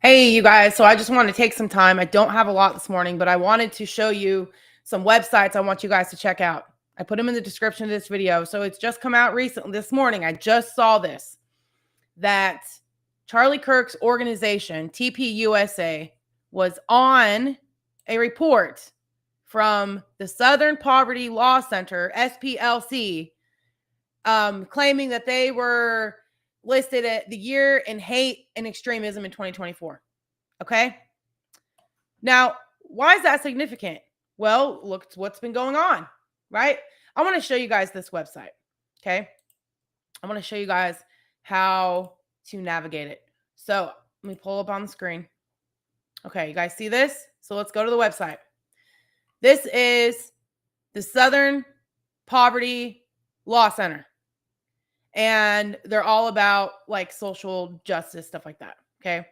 Hey, you guys. So I just want to take some time. I don't have a lot this morning, but I wanted to show you some websites I want you guys to check out. I put them in the description of this video. So it's just come out recently this morning. I just saw this, that Charlie Kirk's organization, TPUSA, was on a report from the Southern Poverty Law Center, SPLC, claiming that they were listed at the year in hate and extremism in 2024. Okay. Now, why is that significant? Well, look what's been going on, right? I want to show you guys this website. Okay. I want to show you guys how to navigate it. So let me pull up on the screen. Okay. You guys see this? So let's go to the website. This is the Southern Poverty Law Center. And they're all about like social justice, stuff like that. Okay.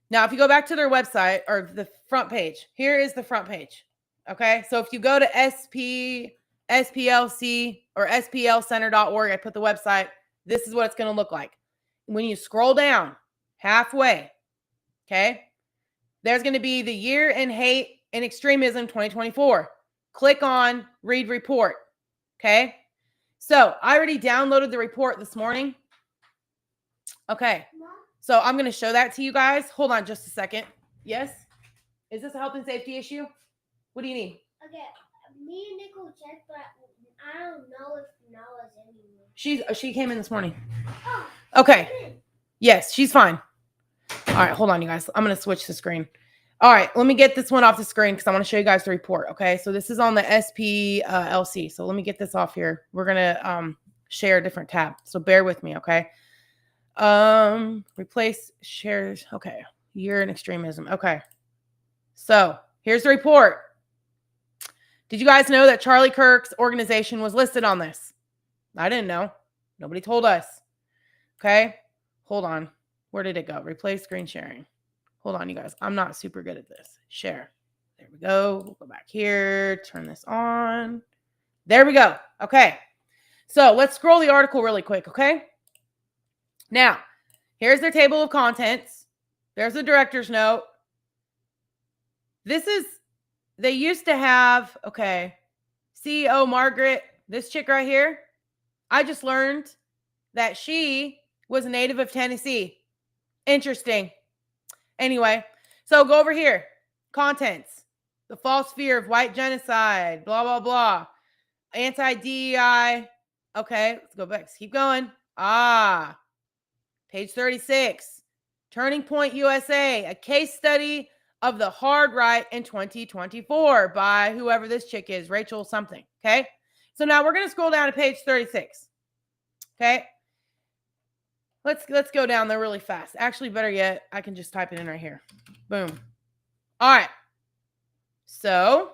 Now, if you go back to their website or the front page, here is the front page. Okay. So if you go to SPLC or SPLcenter.org, I put the website, this is what it's going to look like. When you scroll down halfway, okay, there's going to be the year in hate and extremism 2024. Click on read report. Okay. So I already downloaded the report this morning. Okay. So I'm going to show that to you guys. Hold on just a second. Yes? Is this a health and safety issue? What do you need? Okay. Me and Nicole checked, but I don't know if Noah's anywhere. She came in this morning. Oh. Okay. Yes, she's fine. All right. Hold on, you guys. I'm going to switch the screen. All right. Let me get this one off the screen because I want to show you guys the report. Okay. So this is on the SPLC. So let me get this off here. We're going to share a different tab. So bear with me. Okay. Replace shares. Okay. Year in extremism. Okay. So here's the report. Did you guys know that Charlie Kirk's organization was listed on this? I didn't know. Nobody told us. Okay. Hold on. Where did it go? Replace screen sharing. Hold on, you guys. I'm not super good at this. Share. There we go. We'll go back here. Turn this on. There we go. Okay. So let's scroll the article really quick. Okay. Now, here's their table of contents. There's the director's note. They used to have, okay, CEO Margaret, this chick right here. I just learned that she was a native of Tennessee. Interesting. Anyway, so go over here. Contents. The false fear of white genocide, blah, blah, blah. Anti-DEI. Okay, let's go back. Let's keep going. Page 36, Turning Point USA, a case study of the hard right in 2024 by whoever this chick is, Rachel something, okay? So now we're going to scroll down to page 36, okay? Let's go down there really fast. Actually, better yet, I can just type it in right here. Boom. All right. So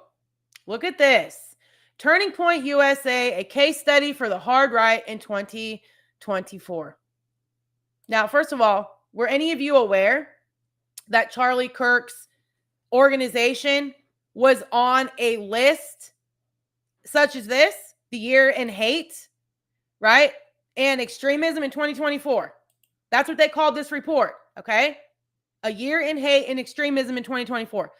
look at this. Turning Point USA, a case study for the hard right in 2024. Now, first of all, were any of you aware that Charlie Kirk's organization was on a list such as this, the year in hate, right? And extremism in 2024. That's what they called this report, okay? A year in hate and extremism in 2024.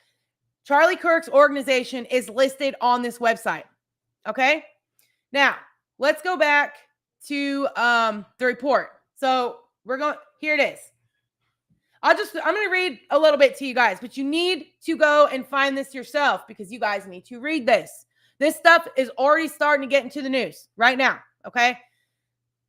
Charlie Kirk's organization is listed on this website, okay? Now, let's go back to the report. So here it is. I'm going to read a little bit to you guys, but you need to go and find this yourself because you guys need to read this. This stuff is already starting to get into the news right now, okay?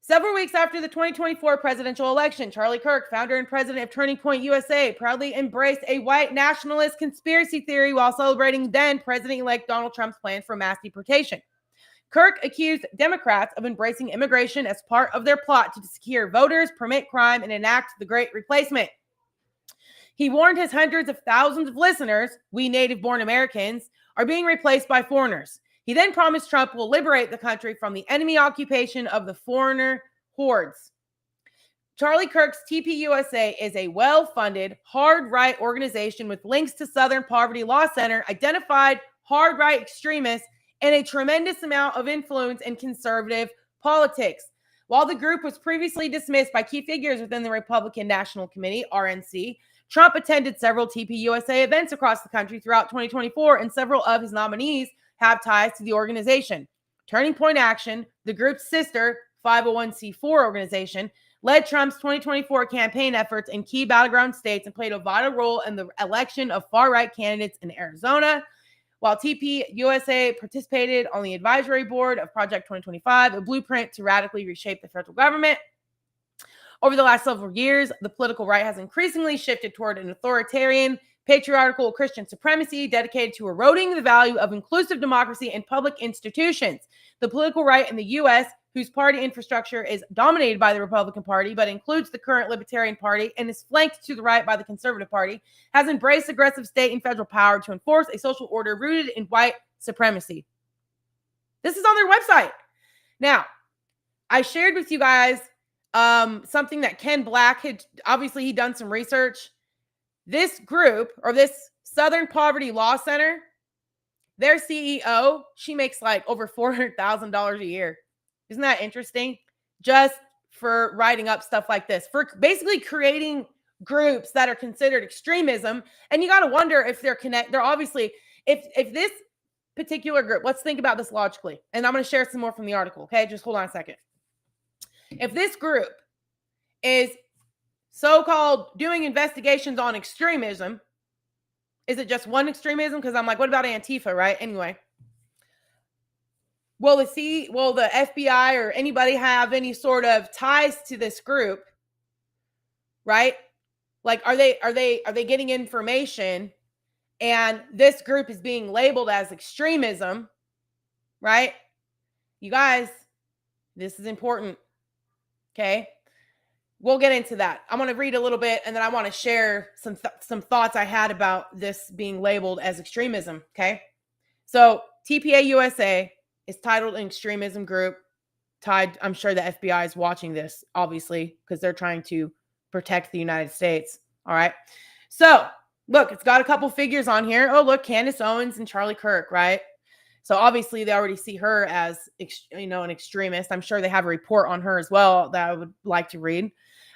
Several weeks after the 2024 presidential election, Charlie Kirk, founder and president of Turning Point USA, proudly embraced a white nationalist conspiracy theory while celebrating then President-elect Donald Trump's plan for mass deportation. Kirk accused Democrats of embracing immigration as part of their plot to secure voters, permit crime, and enact the Great Replacement. He warned his hundreds of thousands of listeners, we native-born Americans, are being replaced by foreigners. He then promised Trump will liberate the country from the enemy occupation of the foreigner hordes. Charlie Kirk's TPUSA is a well-funded, hard-right organization with links to Southern Poverty Law Center, identified hard-right extremists, and a tremendous amount of influence in conservative politics. While the group was previously dismissed by key figures within the Republican National Committee, RNC, Trump attended several TPUSA events across the country throughout 2024, and several of his nominees have ties to the organization. Turning Point Action, the group's sister 501c4 organization, led Trump's 2024 campaign efforts in key battleground states and played a vital role in the election of far-right candidates in Arizona. While TPUSA participated on the advisory board of Project 2025, a blueprint to radically reshape the federal government. Over the last several years, the political right has increasingly shifted toward an authoritarian, patriarchal Christian supremacy dedicated to eroding the value of inclusive democracy and public institutions. The political right in the U.S., whose party infrastructure is dominated by the Republican Party, but includes the current Libertarian Party and is flanked to the right by the Conservative Party, has embraced aggressive state and federal power to enforce a social order rooted in white supremacy. This is on their website. Now, I shared with you guys something that Ken Black had, obviously he'd done some research. This group, or this Southern Poverty Law Center, their CEO, she makes like over $400,000 a year. Isn't that interesting? Just for writing up stuff like this, for basically creating groups that are considered extremism. And you got to wonder if they're they're obviously, if this particular group, let's think about this logically. And I'm going to share some more from the article. Okay. Just hold on a second. If this group is so-called doing investigations on extremism, is it just one extremism? Because I'm like, what about Antifa, right? Anyway. Will the FBI or anybody have any sort of ties to this group, right? Like, are they getting information and this group is being labeled as extremism, right? You guys, this is important, okay? We'll get into that. I'm going to read a little bit and then I want to share some thoughts I had about this being labeled as extremism, okay? So TPA USA is titled an extremism group. I'm sure the FBI is watching this, obviously, because they're trying to protect the United States. All right. So look, it's got a couple figures on here. Oh, look, Candace Owens and Charlie Kirk, right? So obviously they already see her as, an extremist. I'm sure they have a report on her as well that I would like to read.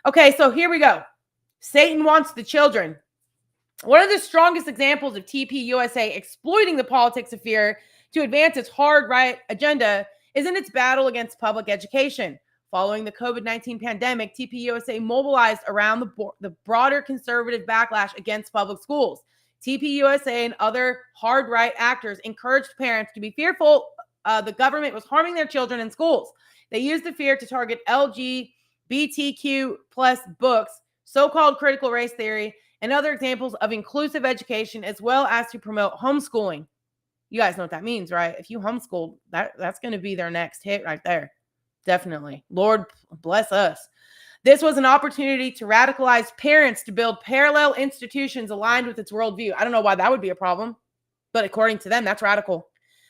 Okay, so here we go. Satan wants the children. One of the strongest examples of TPUSA exploiting the politics of fear to advance its hard right agenda is in its battle against public education. Following the COVID-19 pandemic, TPUSA mobilized around the broader conservative backlash against public schools. TPUSA and other hard right actors encouraged parents to be fearful the government was harming their children in schools. They used the fear to target LGBTQ plus books, so-called critical race theory, and other examples of inclusive education, as well as to promote homeschooling. You guys know what that means, right? If you homeschool, that's going to be their next hit right there. Definitely. Lord bless us. This was an opportunity to radicalize parents to build parallel institutions aligned with its worldview. I don't know why that would be a problem, but according to them, that's radical.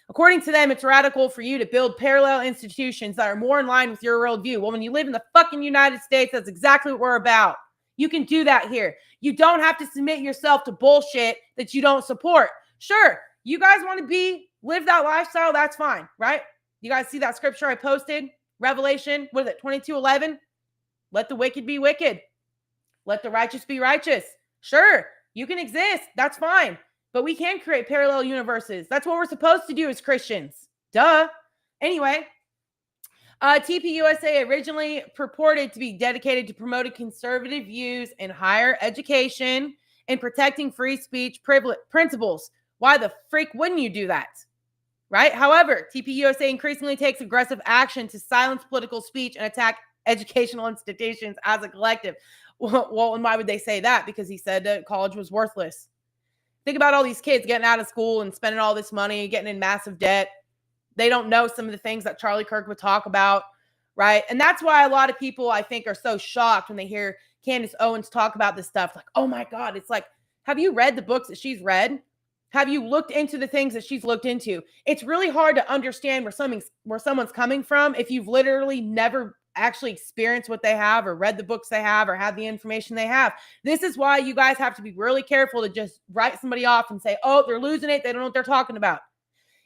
According to them, it's radical for you to build parallel institutions that are more in line with your worldview. Well, when you live in the fucking United States, that's exactly what we're about. You can do that here. You don't have to submit yourself to bullshit that you don't support. Sure, you guys want to live that lifestyle, that's fine, right? You guys see that scripture I posted? Revelation, what is it, 22:11? Let the wicked be wicked. Let the righteous be righteous. Sure, you can exist. That's fine. But we can create parallel universes. That's what we're supposed to do as Christians. Duh. Anyway, TPUSA originally purported to be dedicated to promoting conservative views in higher education and protecting free speech principles. Why the freak wouldn't you do that? Right? However, TPUSA increasingly takes aggressive action to silence political speech and attack educational institutions as a collective. Well, and why would they say that? Because he said that college was worthless. Think about all these kids getting out of school and spending all this money, getting in massive debt. They don't know some of the things that Charlie Kirk would talk about, right? And that's why a lot of people, I think, are so shocked when they hear Candace Owens talk about this stuff. Like, oh my God, it's like, have you read the books that she's read? Have you looked into the things that she's looked into? It's really hard to understand where someone's coming from if you've literally never actually experienced what they have or read the books they have or had the information they have. This is why you guys have to be really careful to just write somebody off and say, oh, they're losing it. They don't know what they're talking about.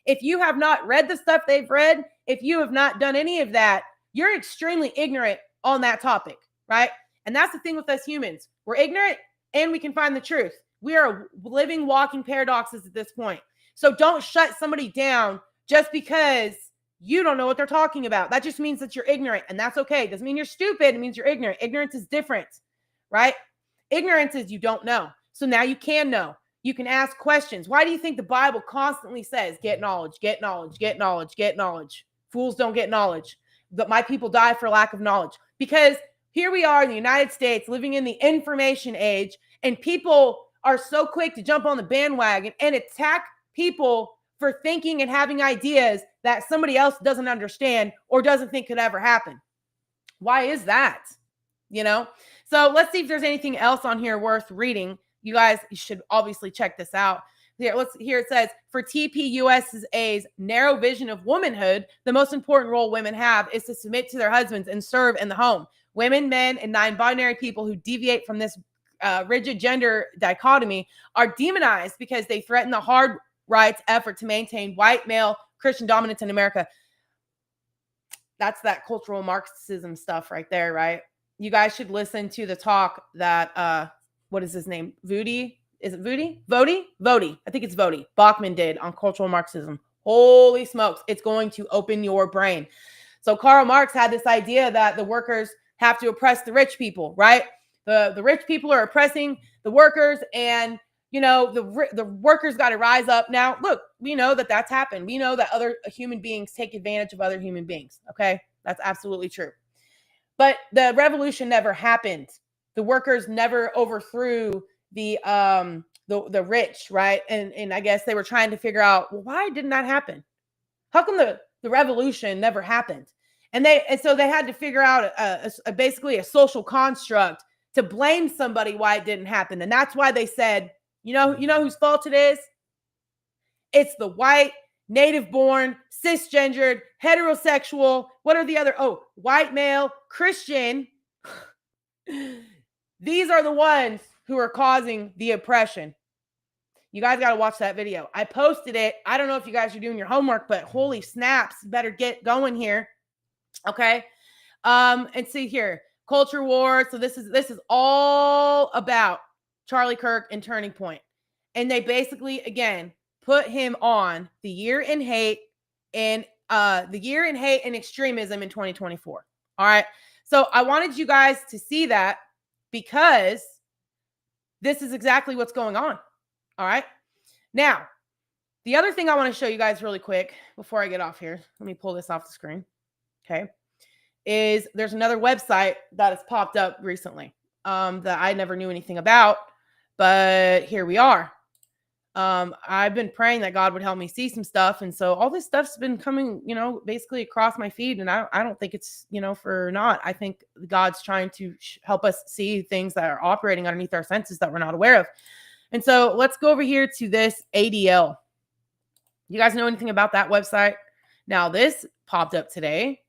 If you have not read the stuff they've read, if you have not done any of that, You're extremely ignorant on that topic, right? And that's the thing with us humans. We're ignorant and we can find the truth. We are living, walking paradoxes at this point. So don't shut somebody down just because you don't know what they're talking about. That just means that you're ignorant, and that's okay. It doesn't mean you're stupid. It means you're ignorant. Ignorance is different, right? Ignorance is you don't know. So now you can know. You can ask questions. Why do you think the Bible constantly says, get knowledge, get knowledge, get knowledge, get knowledge? Fools don't get knowledge. But my people die for lack of knowledge. Because here we are in the United States living in the information age, and people are so quick to jump on the bandwagon and attack people for thinking and having ideas that somebody else doesn't understand or doesn't think could ever happen. Why is that? You know? So let's see if there's anything else on here worth reading. You guys should obviously check this out. Here it says, for TPUSA's narrow vision of womanhood, the most important role women have is to submit to their husbands and serve in the home. Women, men, and non-binary people who deviate from this rigid gender dichotomy are demonized because they threaten the hard rights effort to maintain white male Christian dominance in America. That's that cultural Marxism stuff right there, right? You guys should listen to the talk that, what is his name? Vody? Is it Vody? Vody. I think it's Vody. Bachman did on cultural Marxism. Holy smokes. It's going to open your brain. So Karl Marx had this idea that the workers have to oppress the rich people, right? The rich people are oppressing the workers, and you know, the workers got to rise up. Now, look, we know that that's happened. We know that other human beings take advantage of other human beings. Okay, that's absolutely true. But the revolution never happened. The workers never overthrew the rich, right? And I guess they were trying to figure out, well, why didn't that happen? How come the revolution never happened? And so they had to figure out basically a social construct to blame somebody why it didn't happen. And that's why they said, you know whose fault it is? It's the white, native-born, cisgendered, heterosexual. What are the other? Oh, white male, Christian. These are the ones who are causing the oppression. You guys got to watch that video. I posted it. I don't know if you guys are doing your homework, but holy snaps, better get going here. Okay. And see here, culture war. So this is all about Charlie Kirk and Turning Point. And they basically, again, put him on the year in hate and extremism in 2024. All right. So I wanted you guys to see that because this is exactly what's going on. All right. Now, the other thing I want to show you guys really quick before I get off here, let me pull this off the screen. Okay. Is there's another website that has popped up recently that I never knew anything about, but here we are. I've been praying that God would help me see some stuff. And so all this stuff's been coming, basically across my feed. And I don't think it's, for naught. I think God's trying to help us see things that are operating underneath our senses that we're not aware of. And so let's go over here to this ADL. You guys know anything about that website? Now, this popped up today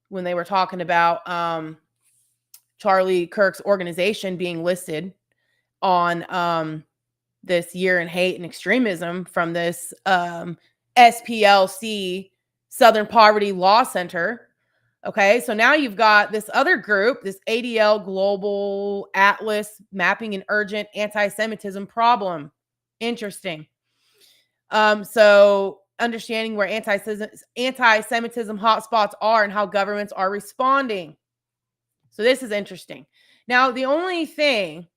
when they were talking about Charlie Kirk's organization being listed on this year in hate and extremism from this SPLC, Southern Poverty Law Center. Okay, so now you've got this other group, this ADL Global Atlas Mapping an Urgent Anti-Semitism Problem. Interesting. So understanding where anti-Semitism hotspots are and how governments are responding. So this is interesting. Now, the only thing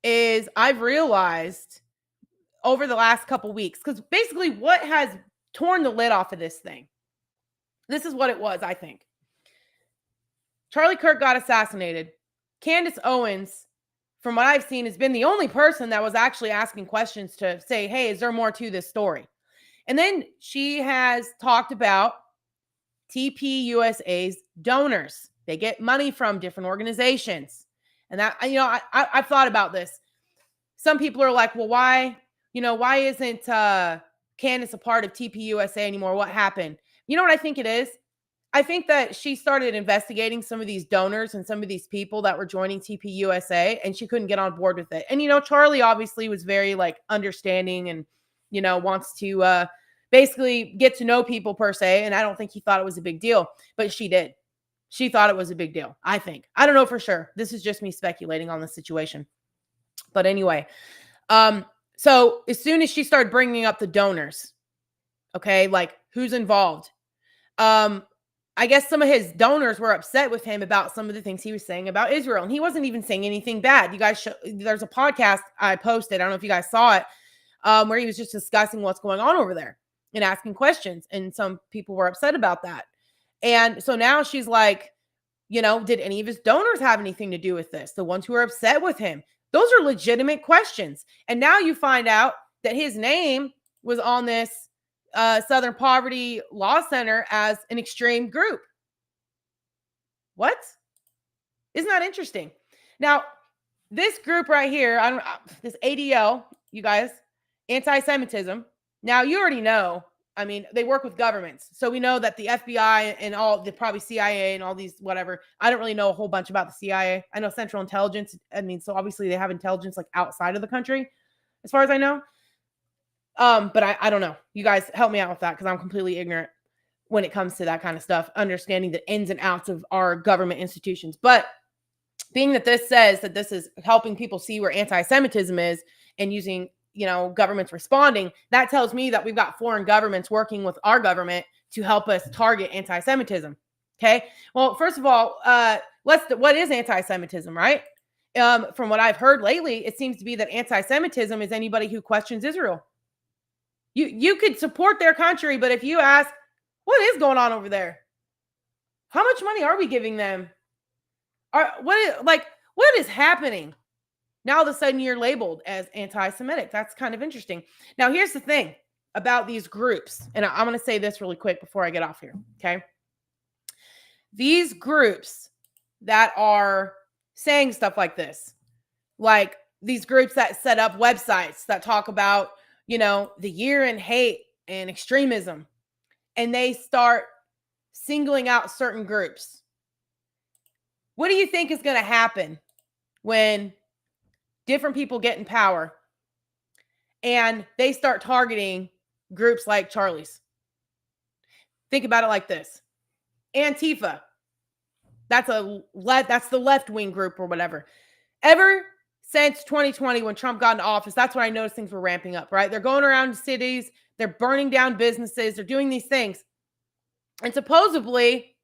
is I've realized over the last couple weeks, because basically what has torn the lid off of this thing, this is what it was, I think. Charlie Kirk got assassinated. Candace Owens, from what I've seen, has been the only person that was actually asking questions to say, hey, is there more to this story? And then she has talked about TPUSA's donors. They get money from different organizations. And that, I've thought about this. Some people are like, well, why isn't Candace a part of TPUSA anymore? What happened? You know what I think it is? I think that she started investigating some of these donors and some of these people that were joining TPUSA, and she couldn't get on board with it. And, Charlie obviously was very understanding and, wants to basically get to know people per se. And I don't think he thought it was a big deal, but she did. She thought it was a big deal, I think. I don't know for sure. This is just me speculating on the situation. But anyway, so as soon as she started bringing up the donors, okay, like who's involved, I guess some of his donors were upset with him about some of the things he was saying about Israel. And he wasn't even saying anything bad. You guys, there's a podcast I posted. I don't know if you guys saw it, where he was just discussing what's going on over there and asking questions. And some people were upset about that. And so now she's like, you know, did any of his donors have anything to do with this? The ones who are upset with him. Those are legitimate questions. And now you find out that his name was on this Southern Poverty Law Center as an extreme group. What? Isn't that interesting? Now, this group right here, this ADL, you guys, anti-Semitism. Now, you already know, I mean, they work with governments. So we know that the FBI and all the probably CIA and all these whatever. I don't really know a whole bunch about the CIA. I know Central Intelligence. I mean, so obviously they have intelligence like outside of the country, as far as I know. But I don't know. You guys help me out with that because I'm completely ignorant when it comes to that kind of stuff, understanding the ins and outs of our government institutions. But being that this says that this is helping people see where anti-Semitism is and using, you know, governments responding, that tells me that we've got foreign governments working with our government to help us target anti-Semitism. Okay. Well, first of all, what is anti-Semitism, right? From what I've heard lately, it seems to be that anti-Semitism is anybody who questions Israel. You could support their country, but if you ask, what is going on over there? How much money are we giving them? What is happening? Now all of a sudden you're labeled as anti-Semitic. That's kind of interesting. Now here's the thing about these groups, and I'm going to say this really quick before I get off here, okay? These groups that are saying stuff like this, like these groups that set up websites that talk about, you know, the year in hate and extremism, and they start singling out certain groups. What do you think is going to happen when different people get in power and they start targeting groups like Charlie's? Think about it like this. Antifa. That's the left-wing group or whatever. Ever since 2020, when Trump got into office, that's when I noticed things were ramping up, right? They're going around cities, they're burning down businesses, they're doing these things. And supposedly,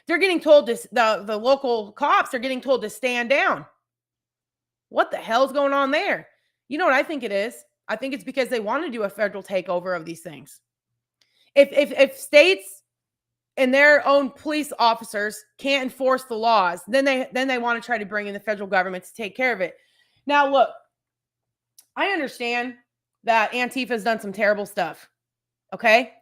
they're getting told to, the local cops are getting told to stand down. What the hell's going on there? You know what I think it is? I think it's because they want to do a federal takeover of these things. If states and their own police officers can't enforce the laws, then they want to try to bring in the federal government to take care of it. Now, look, I understand that Antifa has done some terrible stuff, okay?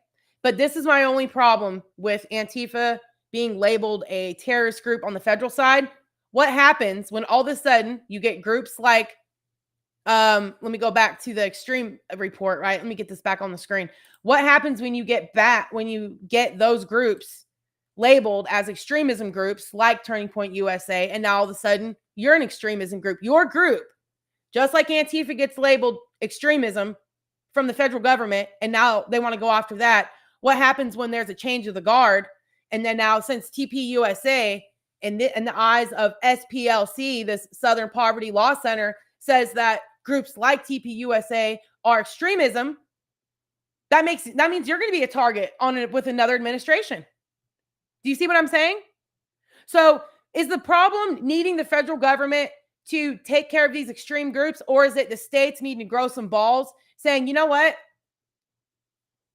But this is my only problem with Antifa being labeled a terrorist group on the federal side. What happens when all of a sudden you get groups like, let me go back to the extreme report, right? Let me get this back on the screen. What happens when you get those groups labeled as extremism groups like Turning Point USA, and now all of a sudden you're an extremism group. Your group, just like Antifa gets labeled extremism from the federal government, and now they want to go after that. What happens when there's a change of the guard? And then now, since TPUSA, in the eyes of SPLC, this Southern Poverty Law Center, says that groups like TPUSA are extremism, that means you're going to be a target with another administration. Do you see what I'm saying? So is the problem needing the federal government to take care of these extreme groups, or is it the states needing to grow some balls saying, you know what?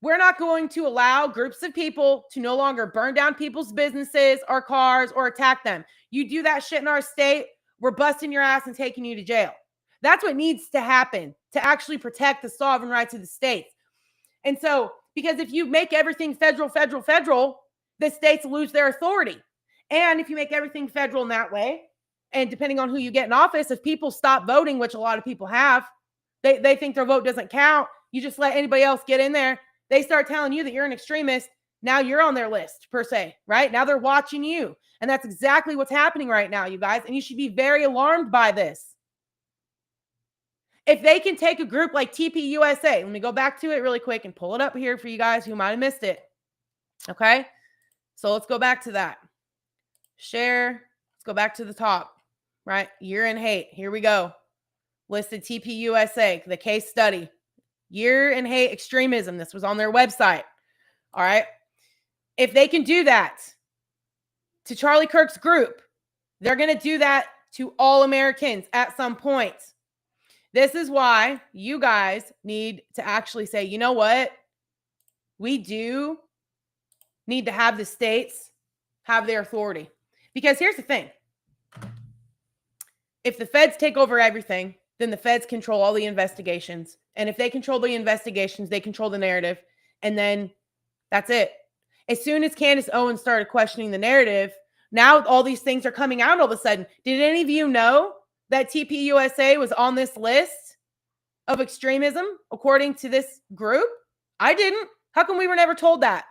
We're not going to allow groups of people to no longer burn down people's businesses or cars or attack them. You do that shit in our state, we're busting your ass and taking you to jail. That's what needs to happen to actually protect the sovereign rights of the states. And so, because if you make everything federal, the states lose their authority. And if you make everything federal in that way, and depending on who you get in office, if people stop voting, which a lot of people have, they think their vote doesn't count, you just let anybody else get in there, they start telling you that you're an extremist. Now you're on their list, per se, right? Now they're watching you. And that's exactly what's happening right now, you guys. And you should be very alarmed by this. If they can take a group like TPUSA, let me go back to it really quick and pull it up here for you guys who might have missed it. Okay, so let's go back to that. Share. Let's go back to the top, right? Year in hate. Here we go. Listed TPUSA, the case study. Year in hate extremism. This was on their website. All right. If they can do that to Charlie Kirk's group, they're going to do that to all Americans at some point. This is why you guys need to actually say, you know what? We do need to have the states have their authority. Because here's the thing. If the feds take over everything, then the feds control all the investigations. And if they control the investigations, they control the narrative. And then that's it. As soon as Candace Owens started questioning the narrative, now all these things are coming out all of a sudden. Did any of you know that TPUSA was on this list of extremism according to this group? I didn't. How come we were never told that?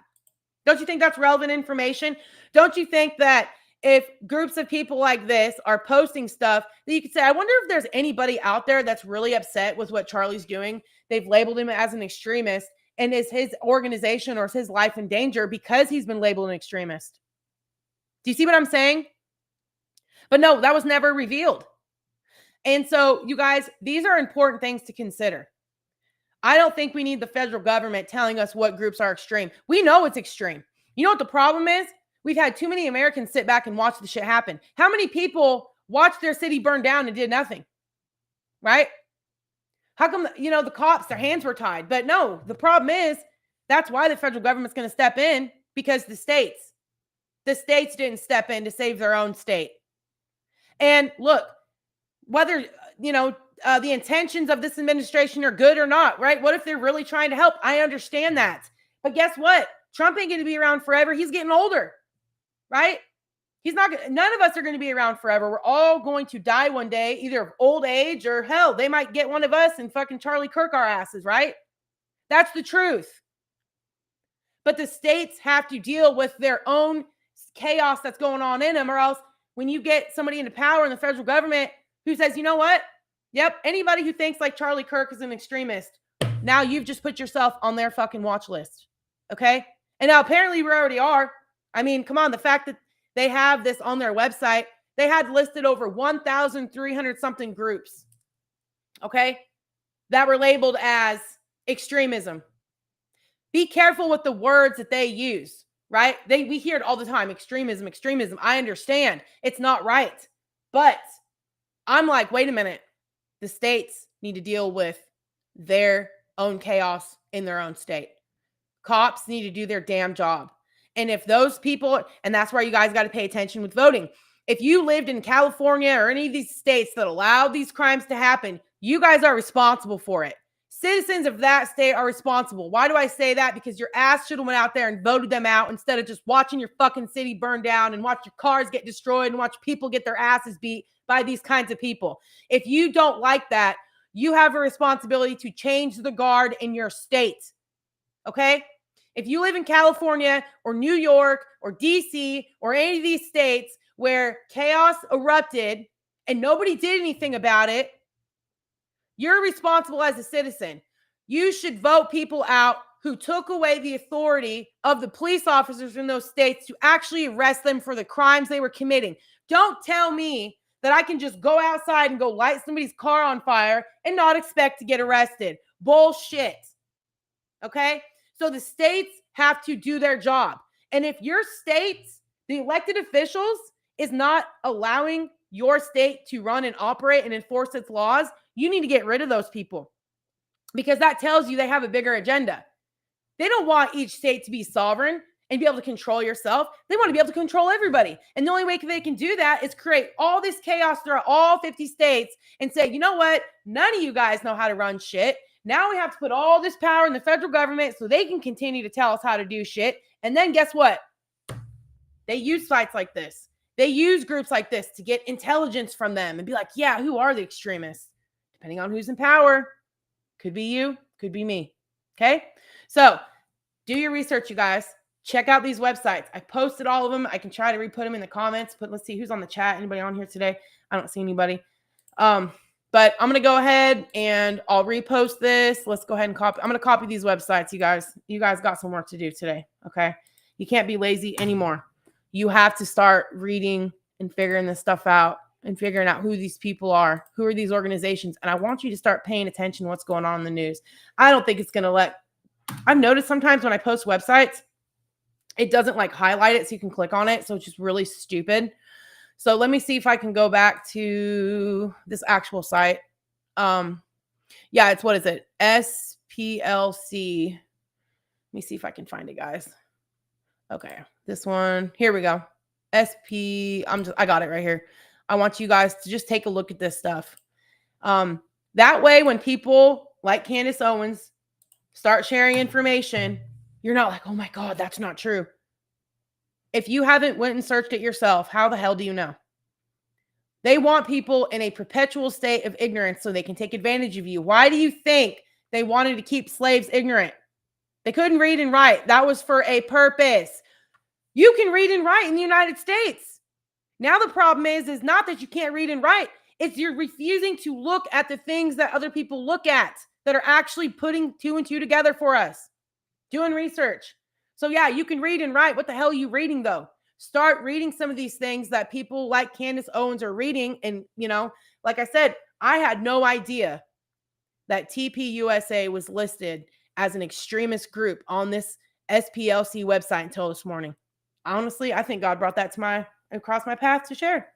Don't you think that's relevant information? Don't you think that if groups of people like this are posting stuff that you could say, I wonder if there's anybody out there that's really upset with what Charlie's doing? They've labeled him as an extremist, and is his organization or is his life in danger because he's been labeled an extremist? Do you see what I'm saying? But no, that was never revealed. And so, you guys, these are important things to consider. I don't think we need the federal government telling us what groups are extreme. We know it's extreme. You know what the problem is? We've had too many Americans sit back and watch the shit happen. How many people watched their city burn down and did nothing? Right? How come, the cops, their hands were tied? But no, the problem is that's why the federal government's going to step in, because the states didn't step in to save their own state. And look, whether, the intentions of this administration are good or not, right? What if they're really trying to help? I understand that. But guess what? Trump ain't going to be around forever. He's getting older, right? None of us are going to be around forever. We're all going to die one day, either of old age or hell, they might get one of us and fucking Charlie Kirk our asses, right? That's the truth. But the states have to deal with their own chaos that's going on in them, or else when you get somebody into power in the federal government who says, you know what? Yep, anybody who thinks like Charlie Kirk is an extremist, now you've just put yourself on their fucking watch list. Okay? And now apparently we already are. I mean, come on, the fact that they have this on their website, they had listed over 1,300 something groups, okay, that were labeled as extremism. Be careful with the words that they use, right? We hear it all the time, extremism. I understand it's not right. But I'm like, wait a minute. The states need to deal with their own chaos in their own state. Cops need to do their damn job. And if those people, and that's why you guys got to pay attention with voting. If you lived in California or any of these states that allowed these crimes to happen, you guys are responsible for it. Citizens of that state are responsible. Why do I say that? Because your ass should have went out there and voted them out instead of just watching your fucking city burn down and watch your cars get destroyed and watch people get their asses beat by these kinds of people. If you don't like that, you have a responsibility to change the guard in your state. Okay? If you live in California or New York or DC or any of these states where chaos erupted and nobody did anything about it, you're responsible as a citizen. You should vote people out who took away the authority of the police officers in those states to actually arrest them for the crimes they were committing. Don't tell me that I can just go outside and go light somebody's car on fire and not expect to get arrested. Bullshit. Okay? So the states have to do their job. And if your state, the elected officials, is not allowing your state to run and operate and enforce its laws, you need to get rid of those people, because that tells you they have a bigger agenda. They don't want each state to be sovereign and be able to control yourself. They want to be able to control everybody. And the only way they can do that is create all this chaos throughout all 50 states and say, you know what? None of you guys know how to run shit. Now we have to put all this power in the federal government so they can continue to tell us how to do shit. And then guess what? They use sites like this. They use groups like this to get intelligence from them and be like, yeah, who are the extremists? Depending on who's in power. Could be you, could be me. Okay? So do your research, you guys. Check out these websites. I posted all of them. I can try to re-put them in the comments, but let's see who's on the chat. Anybody on here today? I don't see anybody. But I'm going to go ahead and I'll repost this. Let's go ahead and copy. I'm going to copy these websites, you guys. You guys got some work to do today, okay? You can't be lazy anymore. You have to start reading and figuring this stuff out and figuring out who these people are, who are these organizations. And I want you to start paying attention to what's going on in the news. I don't think it's going to I've noticed sometimes when I post websites, it doesn't like highlight it so you can click on it. So it's just really stupid. So let me see if I can go back to this actual site. Yeah, it's, what is it? SPLC. Let me see if I can find it, guys. Okay, this one. Here we go. I got it right here. I want you guys to just take a look at this stuff. That way, when people like Candace Owens start sharing information, you're not like, oh my God, that's not true. If you haven't went and searched it yourself, how the hell do you know? They want people in a perpetual state of ignorance so they can take advantage of you. Why do you think they wanted to keep slaves ignorant? They couldn't read and write. That was for a purpose. You can read and write in the United States. Now the problem is not that you can't read and write. It's you're refusing to look at the things that other people look at that are actually putting two and two together for us, doing research. So yeah, you can read and write. What the hell are you reading though? Start reading some of these things that people like Candace Owens are reading. And, like I said, I had no idea that TPUSA was listed as an extremist group on this SPLC website until this morning. Honestly, I think God brought that across my path to share.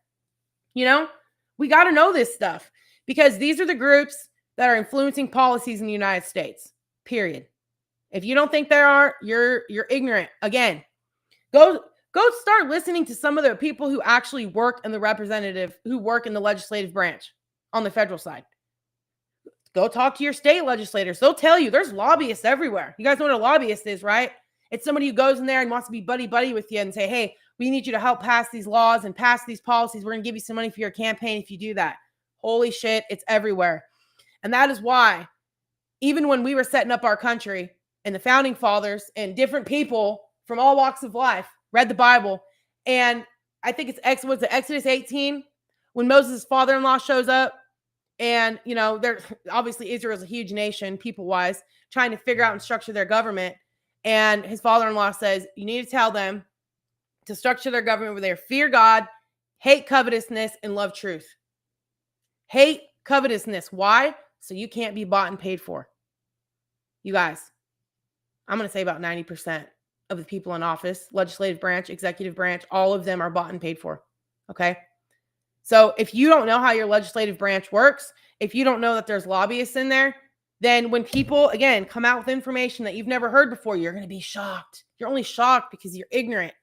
We got to know this stuff because these are the groups that are influencing policies in the United States, period. If you don't think there are, you're ignorant. Again, go start listening to some of the people who actually work in the legislative branch on the federal side. Go talk to your state legislators. They'll tell you there's lobbyists everywhere. You guys know what a lobbyist is, right? It's somebody who goes in there and wants to be buddy-buddy with you and say, hey, we need you to help pass these laws and pass these policies. We're going to give you some money for your campaign if you do that. Holy shit, it's everywhere. And that is why, even when we were setting up our country and the founding fathers and different people from all walks of life read the Bible, and I think it's Exodus 18, when Moses' father-in-law shows up, and, they're obviously Israel's a huge nation, people-wise, trying to figure out and structure their government. And his father-in-law says, you need to tell them to structure their government where they fear God, hate covetousness, and love truth. Hate covetousness. Why? So you can't be bought and paid for. You guys, I'm going to say about 90% of the people in office, legislative branch, executive branch, all of them are bought and paid for. Okay? So if you don't know how your legislative branch works, if you don't know that there's lobbyists in there, then when people, again, come out with information that you've never heard before, you're going to be shocked. You're only shocked because you're ignorant.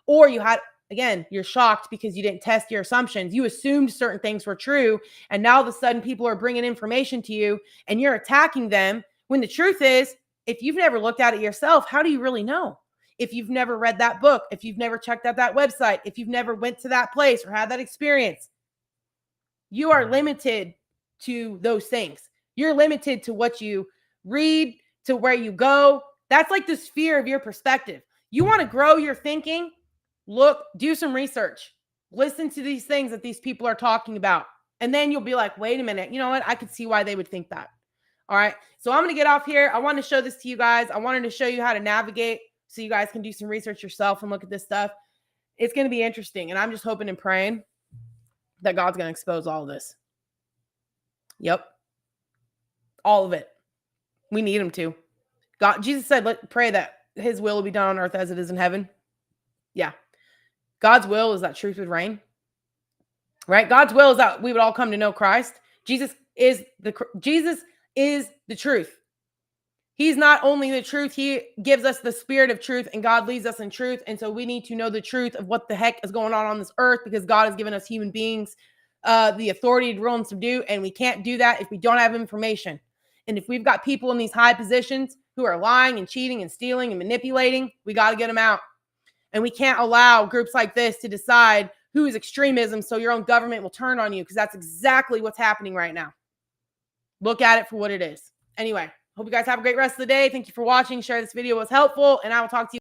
Or you're shocked because you didn't test your assumptions. You assumed certain things were true, and now all of a sudden people are bringing information to you, and you're attacking them, when the truth is, if you've never looked at it yourself, how do you really know? If you've never read that book, if you've never checked out that website, if you've never went to that place or had that experience, you are limited to those things. You're limited to what you read, to where you go. That's like the sphere of your perspective. You want to grow your thinking? Do some research. Listen to these things that these people are talking about. And then you'll be like, wait a minute, you know what? I could see why they would think that. All right. So I'm going to get off here. I want to show this to you guys. I wanted to show you how to navigate so you guys can do some research yourself and look at this stuff. It's going to be interesting. And I'm just hoping and praying that God's going to expose all of this. Yep. All of it. We need him to. Jesus said, pray that his will be done on earth as it is in heaven. Yeah. God's will is that truth would reign. Right? God's will is that we would all come to know Christ. Jesus is the truth. He's not only the truth, he gives us the spirit of truth, and God leads us in truth. And so we need to know the truth of what the heck is going on this earth, because God has given us human beings the authority to rule and subdue, and we can't do that if we don't have information. And if we've got people in these high positions who are lying and cheating and stealing and manipulating, we got to get them out. And we can't allow groups like this to decide who is extremism so your own government will turn on you, because that's exactly what's happening right now. Look at it for what it is. Anyway, hope you guys have a great rest of the day. Thank you for watching. Share this video, it was helpful, and I will talk to you